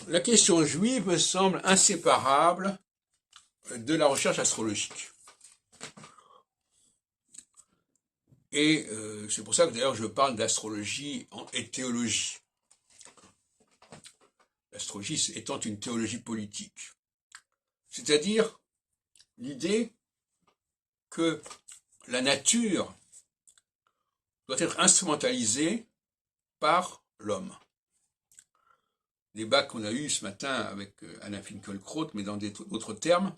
La question juive me semble inséparable de la recherche astrologique. Et c'est pour ça que d'ailleurs je parle d'astrologie et théologie. L'astrologie étant une théologie politique. C'est-à-dire l'idée que la nature doit être instrumentalisée par l'homme. Débat qu'on a eu ce matin avec Alain Finkielkraut, mais dans d'autres termes.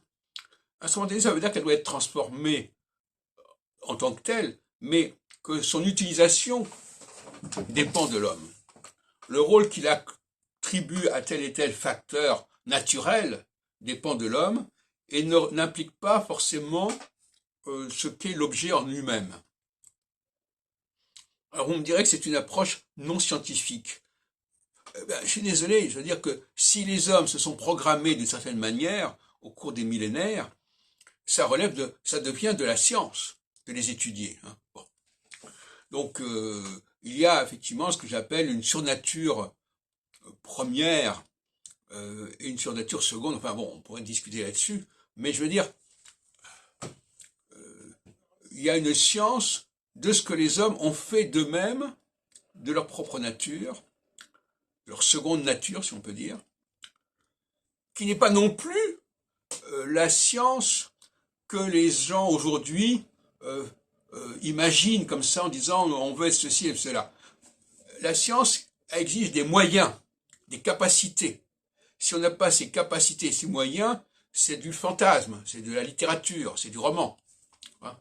Instrumentalisée, ça veut dire qu'elle doit être transformée en tant que telle, mais que son utilisation dépend de l'homme. Le rôle qu'il attribue à tel et tel facteur naturel dépend de l'homme et n'implique pas forcément ce qu'est l'objet en lui-même. Alors on me dirait que c'est une approche non scientifique. Je suis désolé, je veux dire que si les hommes se sont programmés d'une certaine manière au cours des millénaires, ça devient de la science de les étudier. Hein. Bon. Donc il y a effectivement ce que j'appelle une surnature première et une surnature seconde. Enfin bon, on pourrait discuter là-dessus, mais je veux dire, il y a une science de ce que les hommes ont fait d'eux-mêmes, de leur propre nature, leur seconde nature, si on peut dire, qui n'est pas non plus la science que les gens aujourd'hui imaginent comme ça en disant on veut être ceci et cela. La science exige des moyens, des capacités. Si on n'a pas ces capacités, ces moyens, c'est du fantasme, c'est de la littérature, c'est du roman. Hein.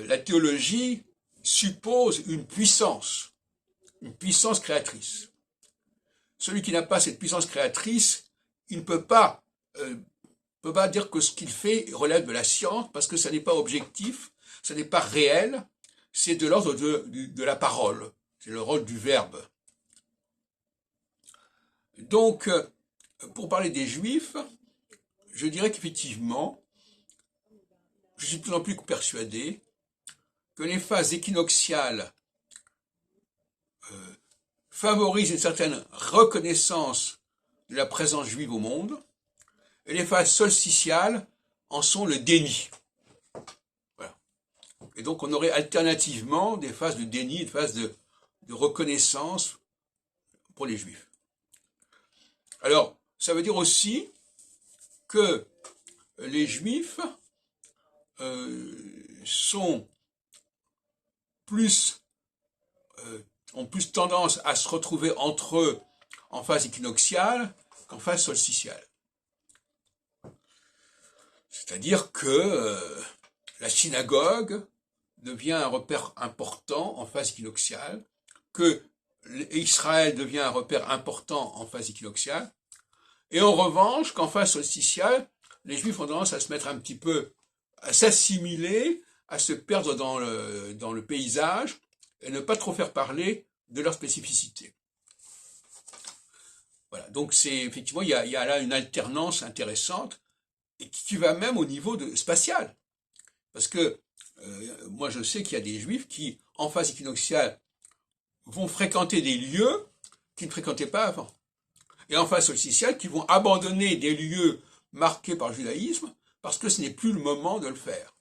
La théologie suppose une puissance créatrice. Celui qui n'a pas cette puissance créatrice, il ne peut pas dire que ce qu'il fait relève de la science, parce que ça n'est pas objectif, ça n'est pas réel, c'est de l'ordre de la parole, c'est le rôle du verbe. Donc, pour parler des Juifs, je dirais qu'effectivement, je suis de plus en plus persuadé que les phases équinoxiales favorisent une certaine reconnaissance de la présence juive au monde, et les phases solsticiales en sont le déni. Voilà. Et donc on aurait alternativement des phases de déni et des phases de reconnaissance pour les Juifs. Alors, ça veut dire aussi que les Juifs ont plus tendance à se retrouver entre eux en phase équinoxiale qu'en phase solsticiale. C'est-à-dire que la synagogue devient un repère important en phase équinoxiale, que Israël devient un repère important en phase équinoxiale, et en revanche, qu'en phase solsticiale, les Juifs ont tendance à se mettre un petit peu, à s'assimiler, à se perdre dans le paysage, et ne pas trop faire parler de leur spécificité. Voilà, donc c'est effectivement, il y a là une alternance intéressante, et qui va même au niveau spatial. Parce que moi je sais qu'il y a des Juifs qui, en phase équinoxiale, vont fréquenter des lieux qu'ils ne fréquentaient pas avant. Et en phase solsticiale, qui vont abandonner des lieux marqués par le judaïsme, parce que ce n'est plus le moment de le faire.